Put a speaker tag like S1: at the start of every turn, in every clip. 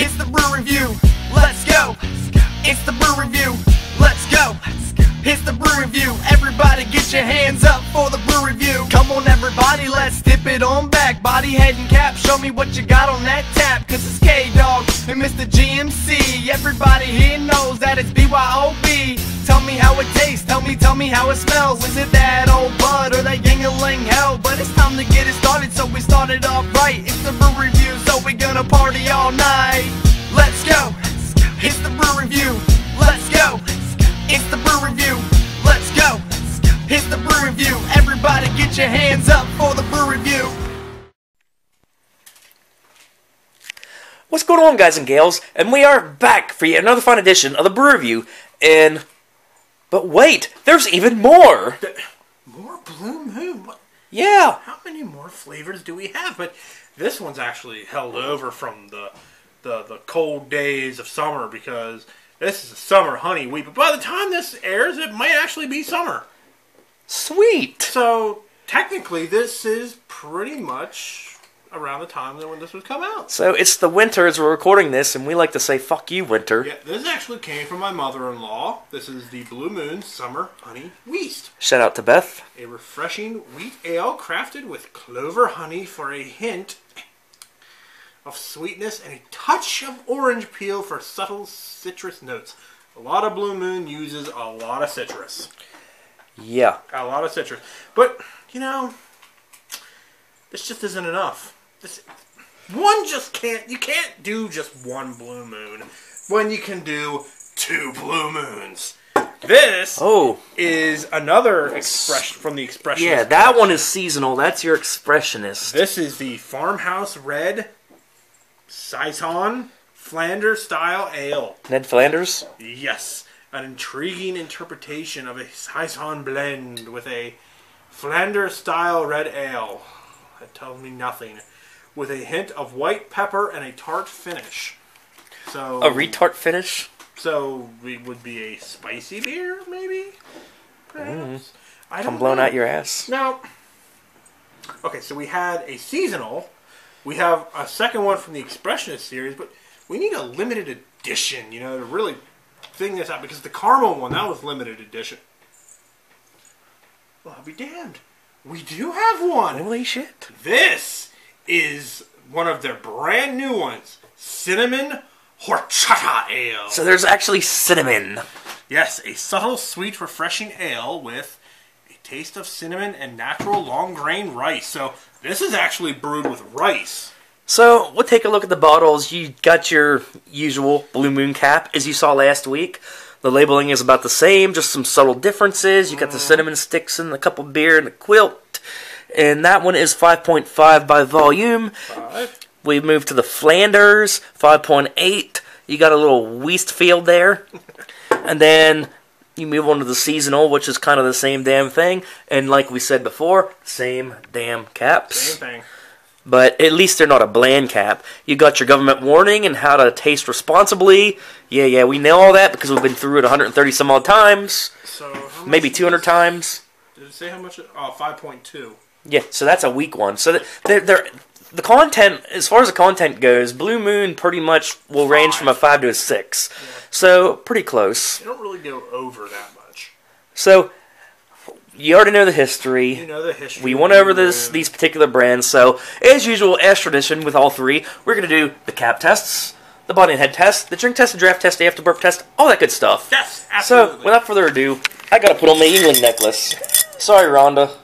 S1: It's the brew review. Let's go. It's the brew review. Let's go. It's the brew review. Everybody get your hands up for the brew review. Come on everybody, let's dip it on back. Body, head, and cap, show me what you got on that tap. Cause it's K-Dog and Mr. GMC. Everybody here knows that it's BYOB. Tell me how it tastes, tell me how it smells. Is it that old bud or that Yingling hell? But it's time to get it started, so we started off right. It's the brew review, so we gonna party all night. Let's go. It's the brew review. Let's go. It's the brew review. Let's go. It's the brew review. Everybody get your hands up for the brew review.
S2: What's going on, guys and gals? And we are back for yet another fun edition of the brew review. But wait, there's even more.
S3: More Blue Moon? What?
S2: Yeah.
S3: How many more flavors do we have? But this one's actually held over from the cold days of summer because this is a summer honey wheat. But by the time this airs, it might actually be summer.
S2: Sweet.
S3: So technically, this is pretty much around the time when this would come out.
S2: So it's the winter as we're recording this, and we like to say, fuck you, winter.
S3: Yeah, this actually came from my mother-in-law. This is the Blue Moon Summer Honey Wheat.
S2: Shout out to Beth.
S3: A refreshing wheat ale crafted with clover honey for a hint of sweetness and a touch of orange peel for subtle citrus notes. A lot of Blue Moon uses a lot of citrus.
S2: Yeah.
S3: A lot of citrus. But, you know, this just isn't enough. You can't do just one Blue Moon when you can do two Blue Moons. This is another expression from the Expressionist.
S2: Yeah, that one is seasonal. That's your Expressionist.
S3: This is the Farmhouse Red Saison Flanders Style Ale.
S2: Ned Flanders?
S3: Yes. An intriguing interpretation of a Saison blend with a Flanders Style Red Ale. That tells me nothing. With a hint of white pepper and a tart finish. So
S2: a retart finish?
S3: So it would be a spicy beer, maybe? Perhaps? I don't
S2: Come blown
S3: know.
S2: out your ass.
S3: Now, okay, so we had a seasonal. We have a second one from the Expressionist series, but we need a limited edition, to really thing this out. Because the caramel one, that was limited edition. Well, I'll be damned. We do have one.
S2: Holy shit.
S3: This is one of their brand new ones. Cinnamon Horchata Ale.
S2: So there's actually cinnamon.
S3: Yes, a subtle, sweet, refreshing ale with a taste of cinnamon and natural long grain rice. So this is actually brewed with rice.
S2: So we'll take a look at the bottles. You got your usual Blue Moon cap, as you saw last week. The labeling is about the same, just some subtle differences. You got the cinnamon sticks and a cup of beer and a quilt. And that one is 5.5 by volume.
S3: 5.
S2: We moved to the Flanders, 5.8. You got a little West field there. And then you move on to the seasonal, which is kind of the same damn thing. And like we said before, same damn caps.
S3: Same thing.
S2: But at least they're not a bland cap. You got your government warning and how to taste responsibly. Yeah, we know all that because we've been through it 130 some odd times.
S3: So how
S2: maybe
S3: much
S2: 200 times.
S3: Did it say how much? Oh, 5.2.
S2: Yeah, so that's a weak one. So the content, as far as the content goes, Blue Moon pretty much will range from a 5 to a 6. Yeah. So pretty close.
S3: They don't really go over that much.
S2: So you already know the history.
S3: You know the history.
S2: We went over these particular brands. So as usual, as tradition with all three, we're going to do the cap tests, the body and head test, the drink test, the draft test, the after burp test, all that good stuff.
S3: Yes, absolutely.
S2: So without further ado, I got to put on my Yingling necklace. Sorry, Rhonda.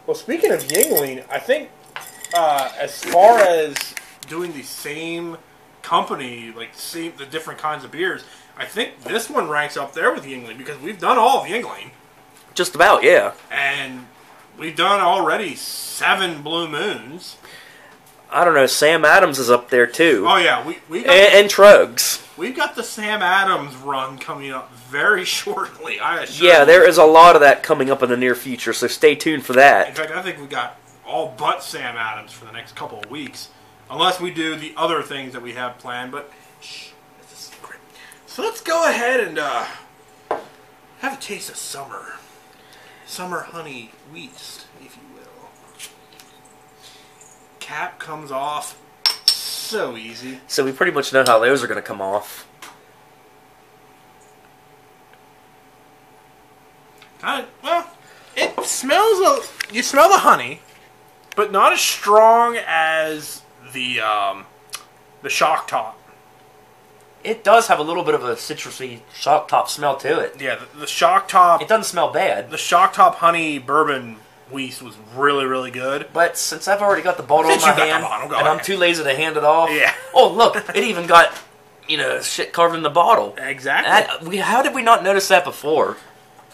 S3: Well, speaking of Yingling, I think as far as doing the same company, like the different kinds of beers, I think this one ranks up there with Yingling because we've done all of Yingling.
S2: Just about, yeah.
S3: And we've done already 7 Blue Moons.
S2: I don't know, Sam Adams is up there too.
S3: Oh yeah, we got
S2: and Trugs.
S3: We've got the Sam Adams run coming up very shortly, I assure
S2: you. Yeah,
S3: you.
S2: there is a lot of that coming up in the near future, so stay tuned for that.
S3: In fact, I think we got all but Sam Adams for the next couple of weeks. Unless we do the other things that we have planned, but shh, it's a secret. So let's go ahead and have a taste of summer. Summer honey wheat, if you will. Cap comes off so easy.
S2: So we pretty much know how those are going to come off.
S3: Well, it smells. You smell the honey, but not as strong as the shock top.
S2: It does have a little bit of a citrusy shock top smell to it.
S3: Yeah, the shock top.
S2: It doesn't smell bad.
S3: The shock top honey bourbon wheat was really, really good.
S2: But since I've already got the bottle in my hand, and I'm too lazy to hand it off.
S3: Yeah.
S2: Oh, look, it even got, shit carved in the bottle.
S3: Exactly.
S2: How did we not notice that before?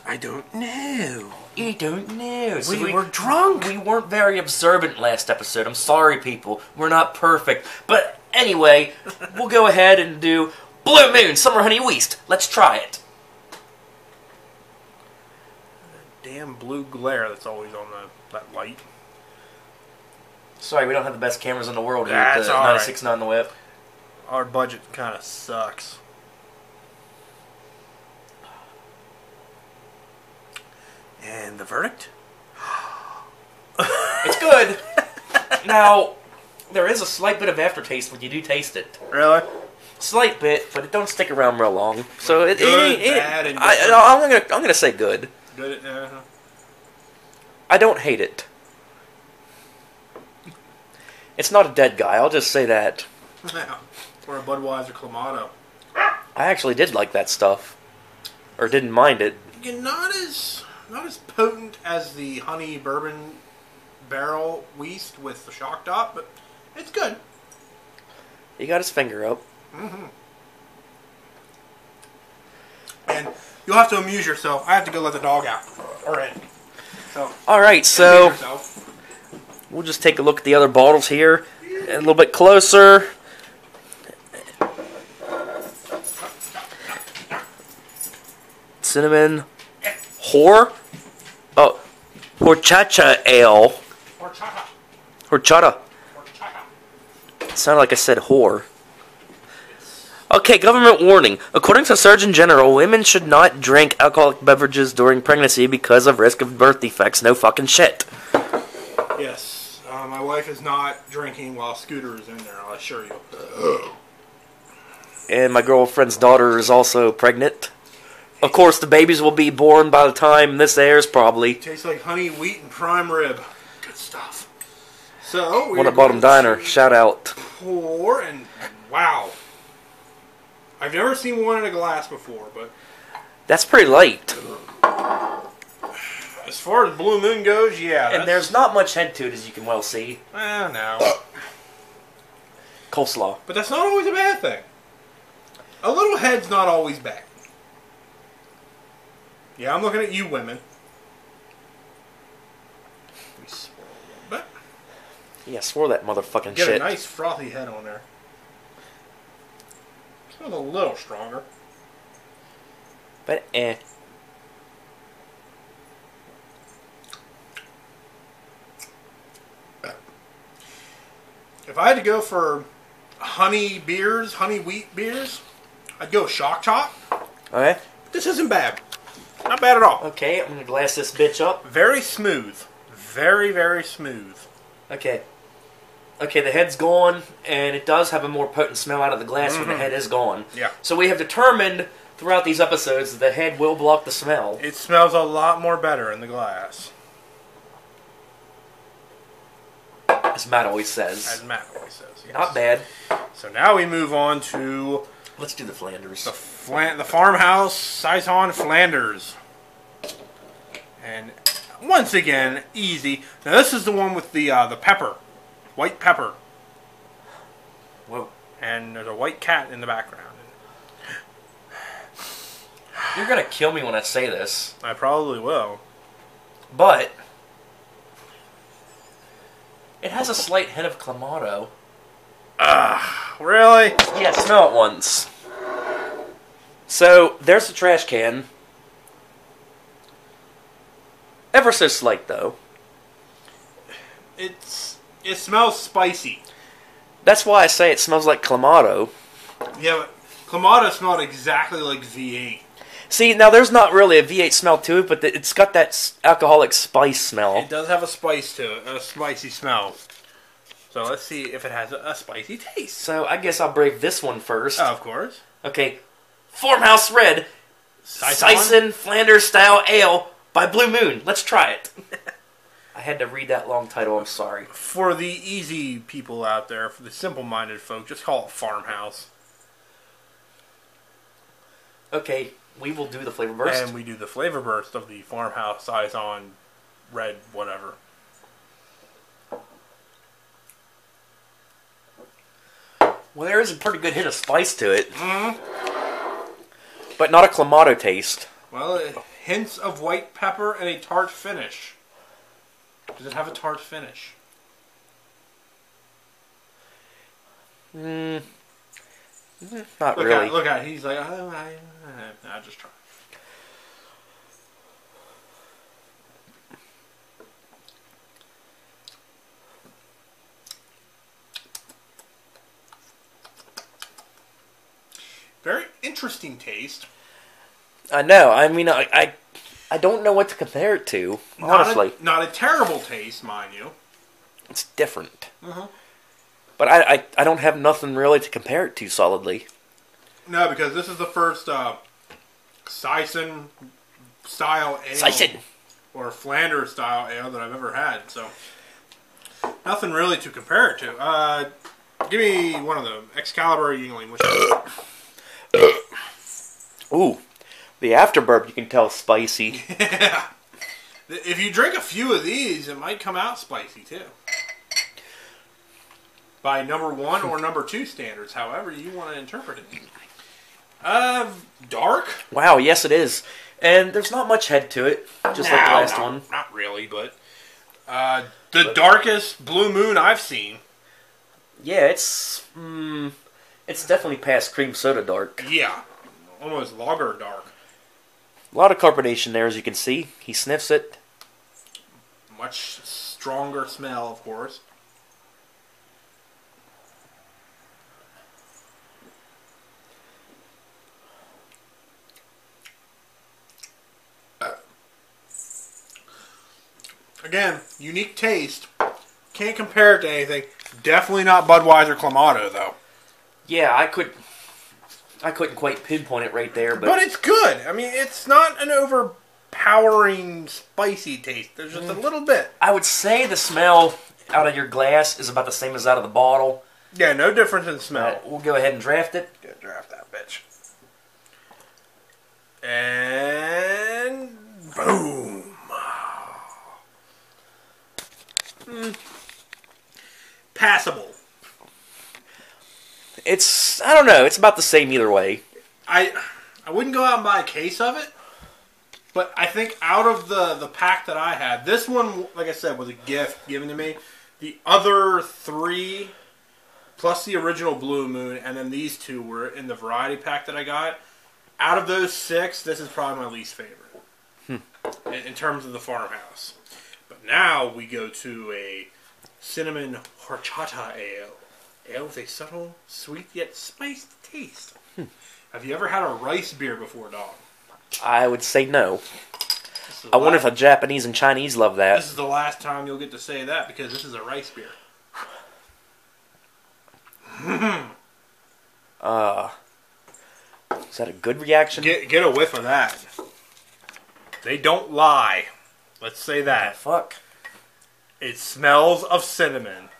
S3: I don't know.
S2: You don't know. So
S3: we were drunk.
S2: We weren't very observant last episode. I'm sorry, people. We're not perfect. But anyway, we'll go ahead and do Blue Moon Summer Honey Wheat. Let's try it.
S3: Damn blue glare that's always on that light.
S2: Sorry, we don't have the best cameras in the world here
S3: That's
S2: at the
S3: all right.
S2: 96.9 The Whip.
S3: Our budget kind of sucks. And the verdict?
S2: It's good. Now, there is a slight bit of aftertaste when you do taste it.
S3: Really?
S2: Slight bit, but it don't stick around real long. So it
S3: Good,
S2: it,
S3: bad, and
S2: I'm gonna say good.
S3: Good.
S2: I don't hate it. It's not a dead guy. I'll just say that.
S3: Or a Budweiser Clamato.
S2: I actually did like that stuff, or didn't mind it.
S3: You're not as potent as the honey bourbon barrel wheat with the shock top, but it's good.
S2: He got his finger up.
S3: Mm-hmm. And you'll have to amuse yourself. I have to go let the dog out already. So.
S2: All right, so we'll just take a look at the other bottles here, and a little bit closer. Cinnamon Horchata Ale. Horchata. It sounded like I said whore. Okay, government warning. According to Surgeon General, women should not drink alcoholic beverages during pregnancy because of risk of birth defects. No fucking shit.
S3: Yes. My wife is not drinking while Scooter is in there, I'll assure you.
S2: And my girlfriend's daughter is also pregnant. Of course, the babies will be born by the time this airs, probably.
S3: Tastes like honey, wheat, and prime rib. Good stuff. So,
S2: One at Bottom Diner. Shout out.
S3: Pour, and wow. I've never seen one in a glass before, but...
S2: That's pretty light.
S3: As far as Blue Moon goes, yeah.
S2: And there's not much head to it, as you can well see.
S3: No.
S2: Coleslaw.
S3: But that's not always a bad thing. A little head's not always bad. Yeah, I'm looking at you women. But
S2: Yeah, swore that motherfucking
S3: get
S2: shit.
S3: a nice frothy head on there. Smells a little stronger.
S2: But
S3: If I had to go for honey beers, honey wheat beers, I'd go shock top.
S2: Okay.
S3: This isn't bad. Not bad at all.
S2: Okay, I'm gonna glass this bitch up.
S3: Very smooth. Very, very smooth.
S2: Okay. Okay, the head's gone, and it does have a more potent smell out of the glass when the head is gone.
S3: Yeah.
S2: So we have determined throughout these episodes that the head will block the smell.
S3: It smells a lot more better in the glass.
S2: As Matt always says.
S3: As Matt always says. Yes.
S2: Not bad.
S3: So now we move on to
S2: Let's do the Flanders.
S3: the Farmhouse Saison Flanders. And once again, easy. Now this is the one with the pepper. White pepper.
S2: Whoa.
S3: And there's a white cat in the background.
S2: You're gonna kill me when I say this.
S3: I probably will.
S2: But it has a slight hint of Clamato.
S3: Really?
S2: Yeah, smell it once. So, there's the trash can. Ever so slight, though.
S3: It smells spicy.
S2: That's why I say it smells like Clamato.
S3: Yeah, but Clamato smelled exactly like V8.
S2: See, now there's not really a V8 smell to it, but it's got that alcoholic spice smell.
S3: It does have a spice to it, a spicy smell. So let's see if it has a spicy taste.
S2: So I guess I'll break this one first.
S3: Of course.
S2: Okay. Farmhouse Red Cinnamon Flanders Style Ale by Blue Moon. Let's try it. I had to read that long title. I'm sorry.
S3: For the easy people out there, for the simple-minded folk, just call it Farmhouse.
S2: Okay, we will do the flavor burst.
S3: And we do the flavor burst of the Farmhouse Saison Red whatever.
S2: Well, there is a pretty good hit of spice to it. But not a clamato taste.
S3: Well, hints of white pepper and a tart finish. Does it have a tart finish?
S2: Not
S3: Look
S2: really.
S3: Look at it. He's like, I'll just try. Very interesting taste.
S2: I know. I mean, I don't know what to compare it to, honestly.
S3: Not a terrible taste, mind you.
S2: It's different. But I don't have nothing really to compare it to solidly.
S3: No, because this is the first Saison style ale.
S2: Saison.
S3: Or Flanders style ale that I've ever had. So, nothing really to compare it to. Give me one of them. Excalibur Yingling. Which
S2: Ooh. The afterburp, you can tell, is spicy.
S3: Yeah. If you drink a few of these, it might come out spicy, too. By number 1 or number 2 standards, however you want to interpret it. Dark?
S2: Wow, yes it is. And there's not much head to it, just like the last one.
S3: Not really, but the darkest Blue Moon I've seen.
S2: Yeah, it's definitely past cream soda dark.
S3: Yeah, almost lager dark.
S2: A lot of carbonation there, as you can see. He sniffs it.
S3: Much stronger smell, of course. Again, unique taste. Can't compare it to anything. Definitely not Budweiser Clamato, though.
S2: Yeah, I couldn't quite pinpoint it right there,
S3: But it's good. I mean, it's not an overpowering spicy taste. There's just a little bit.
S2: I would say the smell out of your glass is about the same as out of the bottle.
S3: Yeah, no difference in smell.
S2: We'll go ahead and draft it.
S3: Go draft that bitch. And boom. Passable.
S2: I don't know, it's about the same either way.
S3: I wouldn't go out and buy a case of it, but I think out of the pack that I had, this one, like I said, was a gift given to me. The other 3, plus the original Blue Moon, and then these 2 were in the variety pack that I got. Out of those 6, this is probably my least favorite in terms of the Farmhouse. But now we go to a Cinnamon Horchata Ale. Ale with a subtle, sweet yet spiced taste. Have you ever had a rice beer before, dog?
S2: I would say no. I wonder if the Japanese and Chinese love that.
S3: This is the last time you'll get to say that because this is a rice beer.
S2: Is that a good reaction?
S3: Get a whiff of that. They don't lie. Let's say that.
S2: Fuck.
S3: It smells of cinnamon.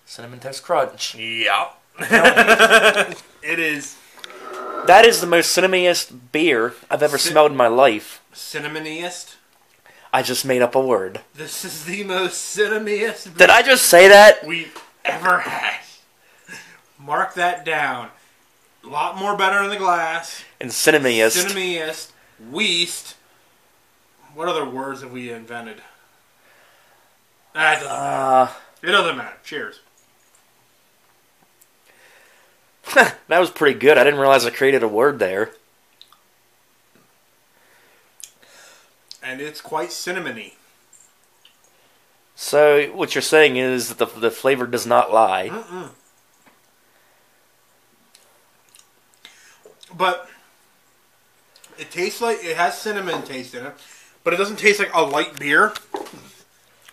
S2: Cinnamon Toast Crunch.
S3: Yep. It is.
S2: That is the most cinnamoniest beer I've ever smelled in my life.
S3: Cinnamoniest?
S2: I just made up a word.
S3: This is the most cinnamoniest beer
S2: Did I just say that?
S3: we've ever had. Mark that down. A lot more better in the glass.
S2: And cinnamoniest.
S3: Cinnamoniest. Weast. What other words have we invented? It doesn't matter. It doesn't matter. Cheers.
S2: That was pretty good. I didn't realize I created a word there.
S3: And it's quite cinnamony.
S2: So, what you're saying is that the flavor does not lie.
S3: But it tastes like it has cinnamon taste in it, but it doesn't taste like a light beer.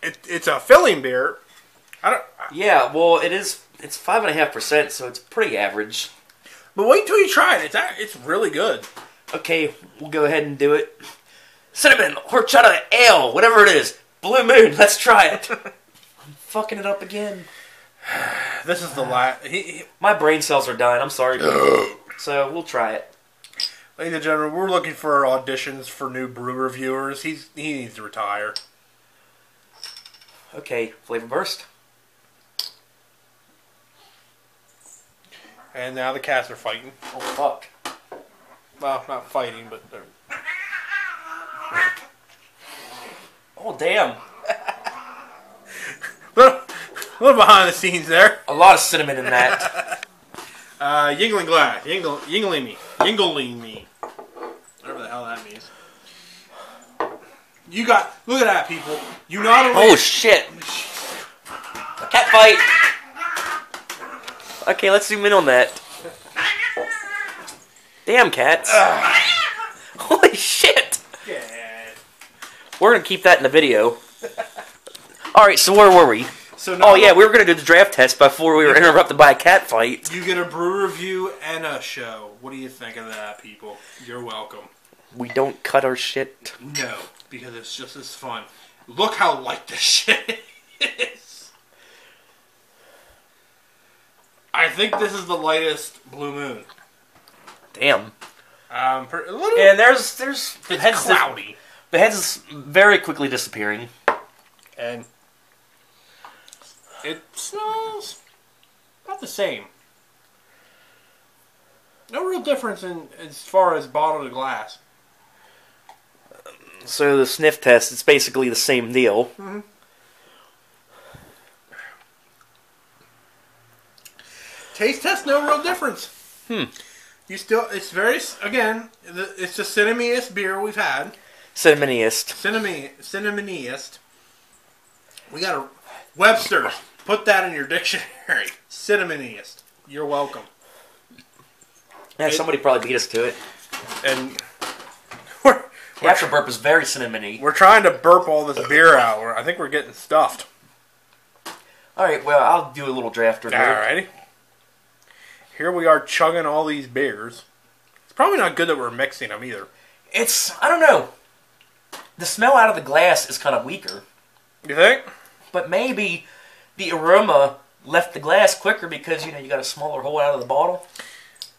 S3: it's a filling beer.
S2: Yeah, well, it's 5.5%, so it's pretty average.
S3: But wait till you try it. It's really good.
S2: Okay, we'll go ahead and do it. Cinnamon Horchata Ale, whatever it is. Blue Moon, let's try it. I'm fucking it up again.
S3: This is the last.
S2: My brain cells are dying. I'm sorry. So we'll try it.
S3: Ladies and gentlemen, we're looking for auditions for new brew reviewers. He needs to retire.
S2: Okay, flavor burst.
S3: And now the cats are fighting.
S2: Oh fuck.
S3: Well, not fighting, but they're...
S2: Oh damn.
S3: little behind the scenes there.
S2: A lot of cinnamon in that.
S3: Yingling glass. Yingling me. Whatever the hell that means. You got... Look at that, people. You not only...
S2: Oh shit. A cat fight. Okay, let's zoom in on that. Damn cats. Holy shit.
S3: Yeah.
S2: We're going to keep that in the video. Alright, so where were we?
S3: So
S2: oh yeah, we were going to do the draft test before we were interrupted by a cat fight.
S3: You get a brew review and a show. What do you think of that, people? You're welcome.
S2: We don't cut our shit.
S3: No, because it's just as fun. Look how light this shit is. I think this is the lightest Blue Moon.
S2: Damn.
S3: A little.
S2: And there's the
S3: It's
S2: head's
S3: cloudy.
S2: The head's very quickly disappearing.
S3: And it smells about the same. No real difference in as far as bottle to glass.
S2: So the sniff test, it's basically the same deal.
S3: Mm-hmm. Taste test, no real difference. You still, it's very, again, it's the cinnamoniest beer we've had.
S2: Cinnamoniest.
S3: Cinnamoniest. We got a Webster's. Put that in your dictionary. Cinnamoniest. You're welcome.
S2: Yeah, somebody probably beat us to it.
S3: And
S2: The after burp is very cinnamony.
S3: we're trying to burp all this beer out. I think we're getting stuffed.
S2: Alright, well, I'll do a little draft review.
S3: Alrighty. Here we are chugging all these beers. It's probably not good that we're mixing them either.
S2: It's, I don't know. The smell out of the glass is kind of weaker.
S3: You think?
S2: But maybe the aroma left the glass quicker because, you know, you got a smaller hole out of the bottle.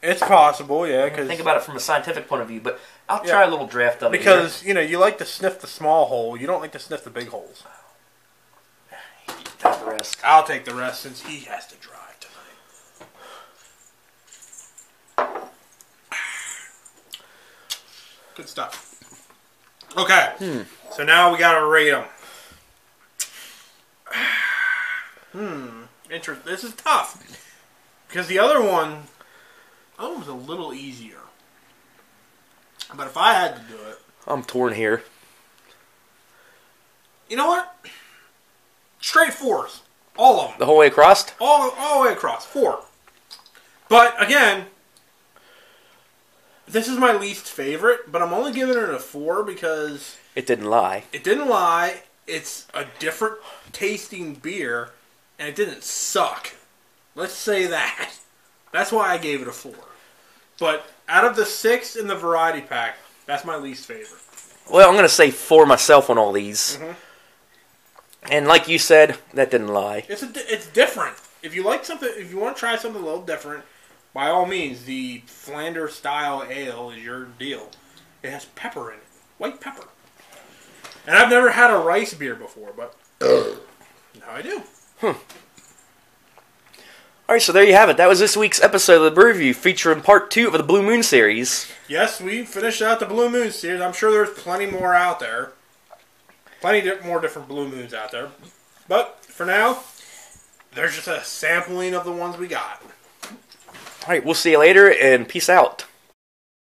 S3: It's possible, yeah. Cause
S2: Think about it from a scientific point of view, but I'll try a little draft of it.
S3: Because, you know, you like to sniff the small hole. You don't like to sniff the big holes.
S2: Take the rest.
S3: I'll take the rest since he has to drive tonight. Good stuff. Okay. So now we gotta rate them. Interesting. This is tough. Because the other one was a little easier. But if I had to do it...
S2: I'm torn here.
S3: You know what? Straight fours. All of them.
S2: The whole way across?
S3: All the way across. 4. But, again, this is my least favorite, but I'm only giving it a 4 because...
S2: It didn't lie.
S3: It didn't lie. It's a different tasting beer, and it didn't suck. Let's say that. That's why I gave it a 4. But out of the 6 in the variety pack, that's my least favorite.
S2: Well, I'm going to say 4 myself on all these. And like you said, that didn't lie.
S3: It's different. If you like something, if you want to try something a little different, by all means, the Flanders style ale is your deal. It has pepper in it, white pepper. And I've never had a rice beer before, but now I do.
S2: Alright, so there you have it. That was this week's episode of the Brew Review, featuring part 2 of the Blue Moon series.
S3: Yes, we finished out the Blue Moon series. I'm sure there's plenty more out there. Plenty more different Blue Moons out there. But for now, there's just a sampling of the ones we got.
S2: Alright, we'll see you later, and peace out.